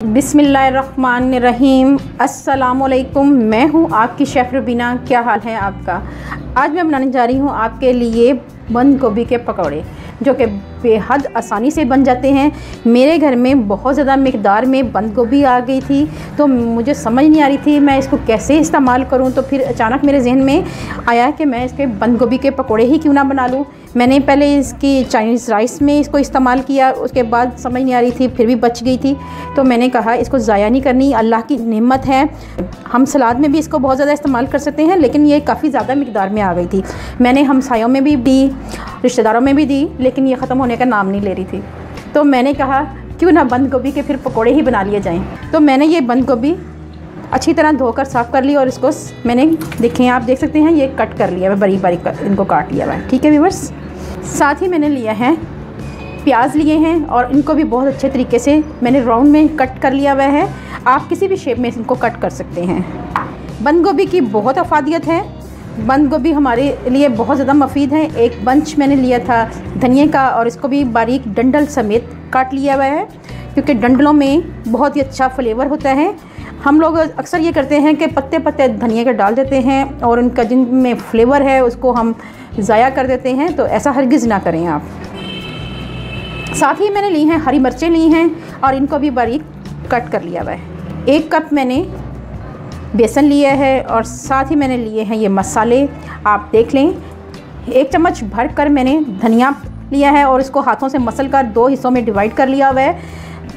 बिस्मिल्लाहिर्रहमानिर्रहीम। अस्सलामुअलैकुम। मैं हूँ आपकी शेफ़ रुबीना। क्या हाल है आपका? आज मैं बनाने जा रही हूँ आपके लिए बंद गोभी के पकौड़े, जो कि बेहद आसानी से बन जाते हैं। मेरे घर में बहुत ज़्यादा मिक़दार में बंद गोभी आ गई थी, तो मुझे समझ नहीं आ रही थी मैं इसको कैसे इस्तेमाल करूं। तो फिर अचानक मेरे जहन में आया कि मैं इसके बंद गोभी के पकौड़े ही क्यों ना बना लूं। मैंने पहले इसकी चाइनीज़ राइस में इसको इस्तेमाल किया, उसके बाद समझ नहीं आ रही थी, फिर भी बच गई थी। तो मैंने कहा इसको ज़ाया नहीं करनी, अल्लाह की नेमत है। हम सलाद में भी इसको बहुत ज़्यादा इस्तेमाल कर सकते हैं, लेकिन ये काफ़ी ज़्यादा मिक़दार में आ गई थी। मैंने हमसायों में भी दी, रिश्तेदारों में भी दी, लेकिन ये ख़त्म होने का नाम नहीं ले रही थी। तो मैंने कहा क्यों ना बंद गोभी के फिर पकोड़े ही बना लिए जाएं। तो मैंने ये बंद गोभी अच्छी तरह धोकर साफ़ कर ली और इसको मैंने देखें, आप देख सकते हैं, ये कट कर लिया है, बारीक बारीक इनको काट लिया हुआ है। ठीक है व्यूअर्स। साथ ही मैंने लिया है प्याज लिए हैं और इनको भी बहुत अच्छे तरीके से मैंने राउंड में कट कर लिया हुआ है। आप किसी भी शेप में इनको कट कर सकते हैं। बंद गोभी की बहुत अफादियत है। बंद गोभी हमारे लिए बहुत ज़्यादा मुफीद है। एक बंच मैंने लिया था धनिए का और इसको भी बारीक डंडल समेत काट लिया हुआ है, क्योंकि डंडलों में बहुत ही अच्छा फ्लेवर होता है। हम लोग अक्सर ये करते हैं कि पत्ते पत्ते धनिए के डाल देते हैं और उनका जिनमें फ्लेवर है उसको हम ज़ाया कर देते हैं, तो ऐसा हरगिज़ ना करें आप। साथ ही मैंने ली हैं हरी मिर्चें ली हैं और इनको भी बारीक कट कर लिया हुआ है। 1 कप मैंने बेसन लिया है और साथ ही मैंने लिए हैं ये मसाले, आप देख लें। 1 चम्मच भर कर मैंने धनिया लिया है और इसको हाथों से मसल कर 2 हिस्सों में डिवाइड कर लिया हुआ है,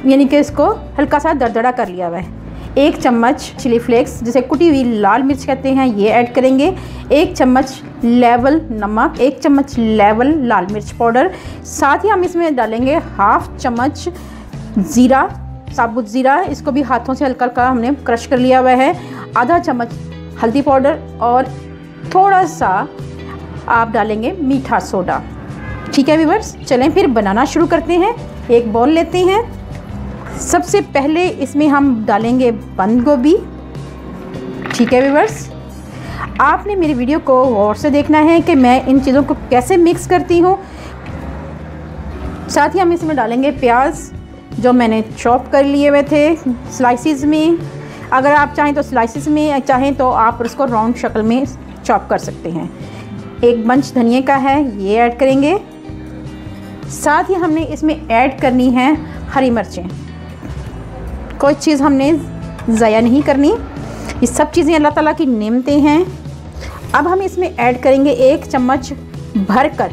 यानी कि इसको हल्का सा दरदरा कर लिया हुआ है। 1 चम्मच चिली फ्लेक्स, जिसे कुटी हुई लाल मिर्च कहते हैं, ये ऐड करेंगे। 1 चम्मच लेवल नमक, 1 चम्मच लेवल लाल मिर्च पाउडर। साथ ही हम इसमें डालेंगे 1/2 चम्मच ज़ीरा, साबुत ज़ीरा, इसको भी हाथों से हल्का हल्का हमने क्रश कर लिया हुआ है। आधा चम्मच हल्दी पाउडर और थोड़ा सा आप डालेंगे मीठा सोडा। ठीक है व्यूअर्स, चलें फिर बनाना शुरू करते हैं। एक बाउल लेते हैं। सबसे पहले इसमें हम डालेंगे बंद गोभी। ठीक है व्यूअर्स, आपने मेरी वीडियो को गौर से देखना है कि मैं इन चीज़ों को कैसे मिक्स करती हूँ। साथ ही हम इसमें डालेंगे प्याज, जो मैंने चॉप कर लिए हुए थे स्लाइसिस में। अगर आप चाहें तो स्लाइसिस में, चाहें तो आप उसको राउंड शक्ल में चॉप कर सकते हैं। 1 बंच धनिए का है, ये ऐड करेंगे। साथ ही हमने इसमें ऐड करनी है हरी मिर्चें। कोई चीज़ हमने ज़ाया नहीं करनी, ये सब चीज़ें अल्लाह ताला की नेमतें हैं। अब हम इसमें ऐड करेंगे 1 चम्मच भर कर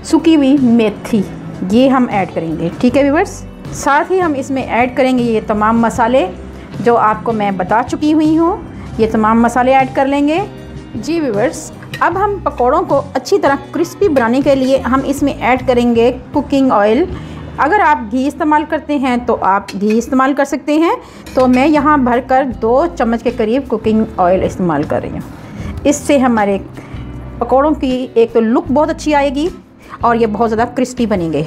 सूखी हुई मेथी, ये हम ऐड करेंगे। ठीक है व्यूअर्स, साथ ही हम इसमें ऐड करेंगे ये तमाम मसाले जो आपको मैं बता चुकी हुई हूँ। ये तमाम मसाले ऐड कर लेंगे। जी व्यूअर्स, अब हम पकौड़ों को अच्छी तरह क्रिस्पी बनाने के लिए हम इसमें ऐड करेंगे कुकिंग ऑयल। अगर आप घी इस्तेमाल करते हैं तो आप घी इस्तेमाल कर सकते हैं। तो मैं यहाँ भरकर 2 चम्मच के करीब कुकिंग ऑयल इस्तेमाल कर रही हूँ। इससे हमारे पकौड़ों की एक तो लुक बहुत अच्छी आएगी और ये बहुत ज़्यादा क्रिस्पी बनेंगे।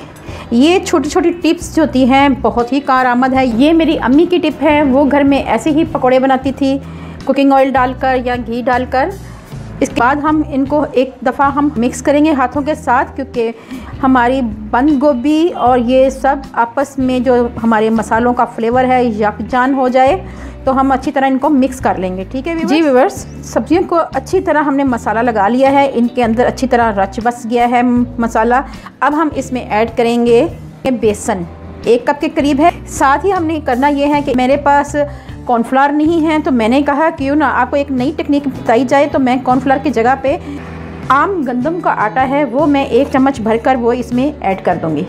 ये छोटी छोटी टिप्स जो होती हैं बहुत ही कारआमद है। ये मेरी अम्मी की टिप है, वो घर में ऐसे ही पकौड़े बनाती थी कुकिंग ऑयल डालकर या घी डालकर। इसके बाद हम इनको एक दफ़ा हम मिक्स करेंगे हाथों के साथ, क्योंकि हमारी बंद गोभी और ये सब आपस में जो हमारे मसालों का फ्लेवर है यकजान हो जाए, तो हम अच्छी तरह इनको मिक्स कर लेंगे। ठीक है जी व्यूअर्स, सब्जियों को अच्छी तरह हमने मसाला लगा लिया है, इनके अंदर अच्छी तरह रच बस गया है मसाला। अब हम इसमें ऐड करेंगे बेसन, 1 कप के करीब है। साथ ही हमने करना ये है कि मेरे पास कॉर्नफ्लावर नहीं है, तो मैंने कहा क्यों ना आपको एक नई टेक्निक बताई जाए। तो मैं कॉर्नफ्लावर की जगह पे आम गंदम का आटा है, वो मैं 1 चम्मच भरकर वो इसमें ऐड कर दूँगी।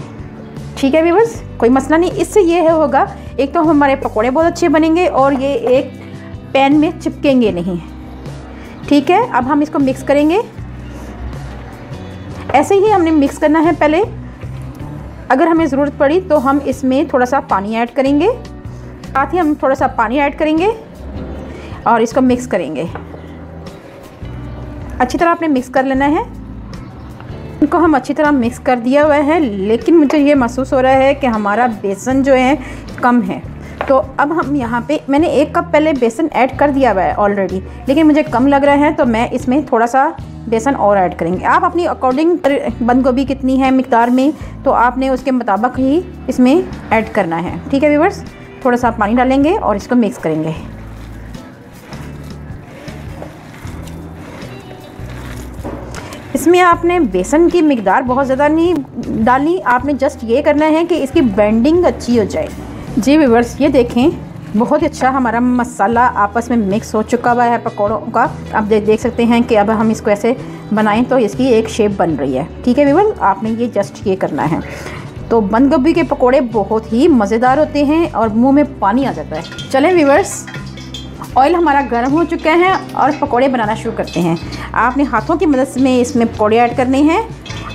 ठीक है व्यूअर्स, कोई मसला नहीं। इससे ये होगा, एक तो हमारे पकोड़े बहुत अच्छे बनेंगे और ये एक पैन में चिपकेंगे नहीं। ठीक है, अब हम इसको मिक्स करेंगे। ऐसे ही हमने मिक्स करना है पहले। अगर हमें ज़रूरत पड़ी तो हम इसमें थोड़ा सा पानी ऐड करेंगे। साथ ही हम थोड़ा सा पानी ऐड करेंगे और इसको मिक्स करेंगे। अच्छी तरह आपने मिक्स कर लेना है। इनको हम अच्छी तरह मिक्स कर दिया हुआ है, लेकिन मुझे ये महसूस हो रहा है कि हमारा बेसन जो है कम है। तो अब हम यहाँ पे मैंने 1 कप पहले बेसन ऐड कर दिया हुआ है ऑलरेडी, लेकिन मुझे कम लग रहा है, तो मैं इसमें थोड़ा सा बेसन और ऐड करेंगे। आप अपनी अकॉर्डिंग बंद गोभी कितनी है मिकदार में, तो आपने उसके मुताबिक ही इसमें ऐड करना है। ठीक है व्यूअर्स, थोड़ा सा पानी डालेंगे और इसको मिक्स करेंगे। इसमें आपने बेसन की मिकदार बहुत ज़्यादा नहीं डालनी, आपने जस्ट ये करना है कि इसकी बेंडिंग अच्छी हो जाए। जी व्यूअर्स, ये देखें बहुत ही अच्छा हमारा मसाला आपस में मिक्स हो चुका हुआ है पकौड़ों का। आप देख सकते हैं कि अब हम इसको ऐसे बनाएं तो इसकी एक शेप बन रही है। ठीक है व्यूअर्स, आपने ये जस्ट ये करना है। तो बंद गोभी के पकौड़े बहुत ही मज़ेदार होते हैं और मुंह में पानी आ जाता है। चलें व्यूअर्स, ऑयल हमारा गर्म हो चुका है और पकौड़े बनाना शुरू करते हैं। आपने हाथों की मदद में इसमें पकौड़े ऐड करने हैं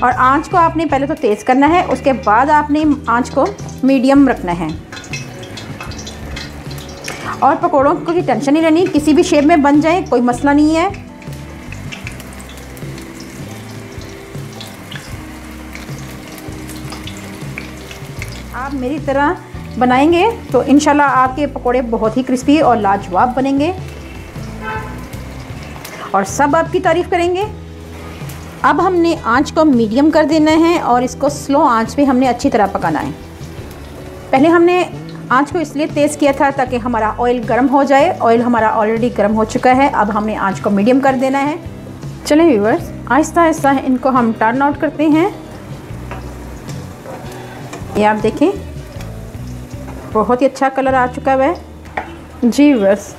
और आंच को आपने पहले तो तेज़ करना है, उसके बाद आपने आंच को मीडियम रखना है। और पकौड़ों की टेंशन नहीं रहनी, किसी भी शेप में बन जाए कोई मसला नहीं है। आप मेरी तरह बनाएंगे तो इंशाल्लाह आपके पकोड़े बहुत ही क्रिस्पी और लाजवाब बनेंगे और सब आपकी तारीफ़ करेंगे। अब हमने आंच को मीडियम कर देना है और इसको स्लो आंच पे हमने अच्छी तरह पकाना है। पहले हमने आंच को इसलिए तेज़ किया था ताकि हमारा ऑयल गर्म हो जाए। ऑयल हमारा ऑलरेडी गर्म हो चुका है, अब हमने आंच को मीडियम कर देना है। चलें व्यूअर्स, आहिस्ता आहिस्ता इनको हम टर्न आउट करते हैं। ये आप देखें बहुत ही अच्छा कलर आ चुका है। जी व्यूअर्स,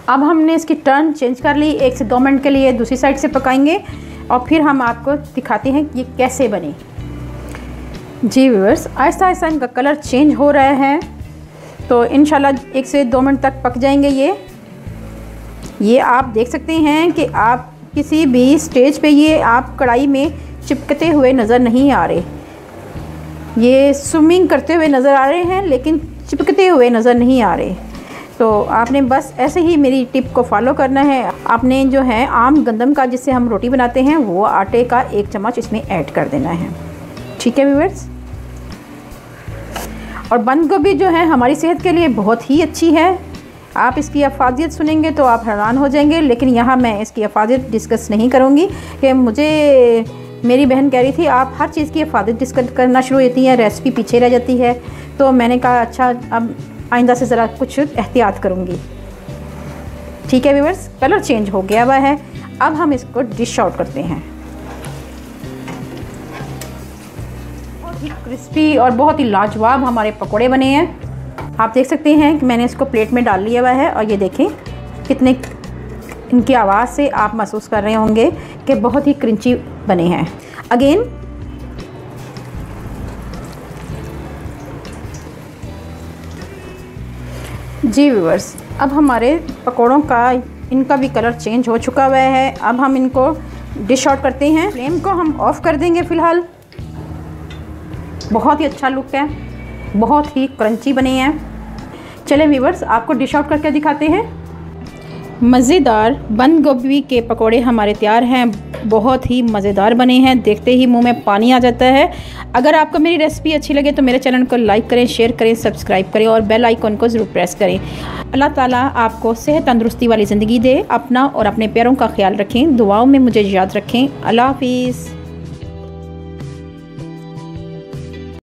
अब हमने इसकी टर्न चेंज कर ली, 1 से 2 मिनट के लिए दूसरी साइड से पकाएंगे और फिर हम आपको दिखाते हैं कि ये कैसे बने। जी व्यूअर्स, आहिस्ता आहिस्ता इनका कलर चेंज हो रहा है, तो इंशाल्लाह 1 से 2 मिनट तक पक जाएंगे। ये आप देख सकते हैं कि आप किसी भी स्टेज पे ये आप कढ़ाई में चिपकते हुए नज़र नहीं आ रहे। ये स्विमिंग करते हुए नज़र आ रहे हैं लेकिन चिपकते हुए नज़र नहीं आ रहे। तो आपने बस ऐसे ही मेरी टिप को फॉलो करना है। आपने जो है आम गंदम का जिससे हम रोटी बनाते हैं वो आटे का 1 चम्मच इसमें ऐड कर देना है। ठीक है व्यूअर्स, और बंद गोभी जो है हमारी सेहत के लिए बहुत ही अच्छी है। आप इसकी अफादियत सुनेंगे तो आप हैरान हो जाएंगे, लेकिन यहाँ मैं इसकी अफादियत डिस्कस नहीं करूँगी कि मुझे मेरी बहन कह रही थी आप हर चीज़ की अफादियत डिस्कस करना शुरू होती है, रेसिपी पीछे रह जाती है। तो मैंने कहा अच्छा अब आइंदा से ज़रा कुछ एहतियात करूँगी। ठीक है व्यूअर्स, कलर चेंज हो गया हुआ है, अब हम इसको डिश आउट करते हैं। बहुत ही क्रिस्पी और बहुत ही लाजवाब हमारे पकोड़े बने हैं। आप देख सकते हैं कि मैंने इसको प्लेट में डाल लिया हुआ है और ये देखें कितने, इनकी आवाज़ से आप महसूस कर रहे होंगे कि बहुत ही क्रंची बने हैं। अगेन जी व्यूअर्स, अब हमारे पकोड़ों का इनका भी कलर चेंज हो चुका हुआ है। अब हम इनको डिश आउट करते हैं। फ्लेम को हम ऑफ़ कर देंगे फ़िलहाल। बहुत ही अच्छा लुक है, बहुत ही क्रंची बने हैं। चलें व्यूअर्स, आपको डिश आउट करके दिखाते हैं। मज़ेदार बंद गोभी के पकोड़े हमारे तैयार हैं, बहुत ही मज़ेदार बने हैं, देखते ही मुंह में पानी आ जाता है। अगर आपको मेरी रेसिपी अच्छी लगे तो मेरे चैनल को लाइक करें, शेयर करें, सब्सक्राइब करें और बेल आइकन को ज़रूर प्रेस करें। अल्लाह ताला आपको सेहत तंदुरुस्ती वाली ज़िंदगी दे। अपना और अपने प्यारों का ख्याल रखें, दुआओं में मुझे याद रखें। अल्लाह हाफिज़।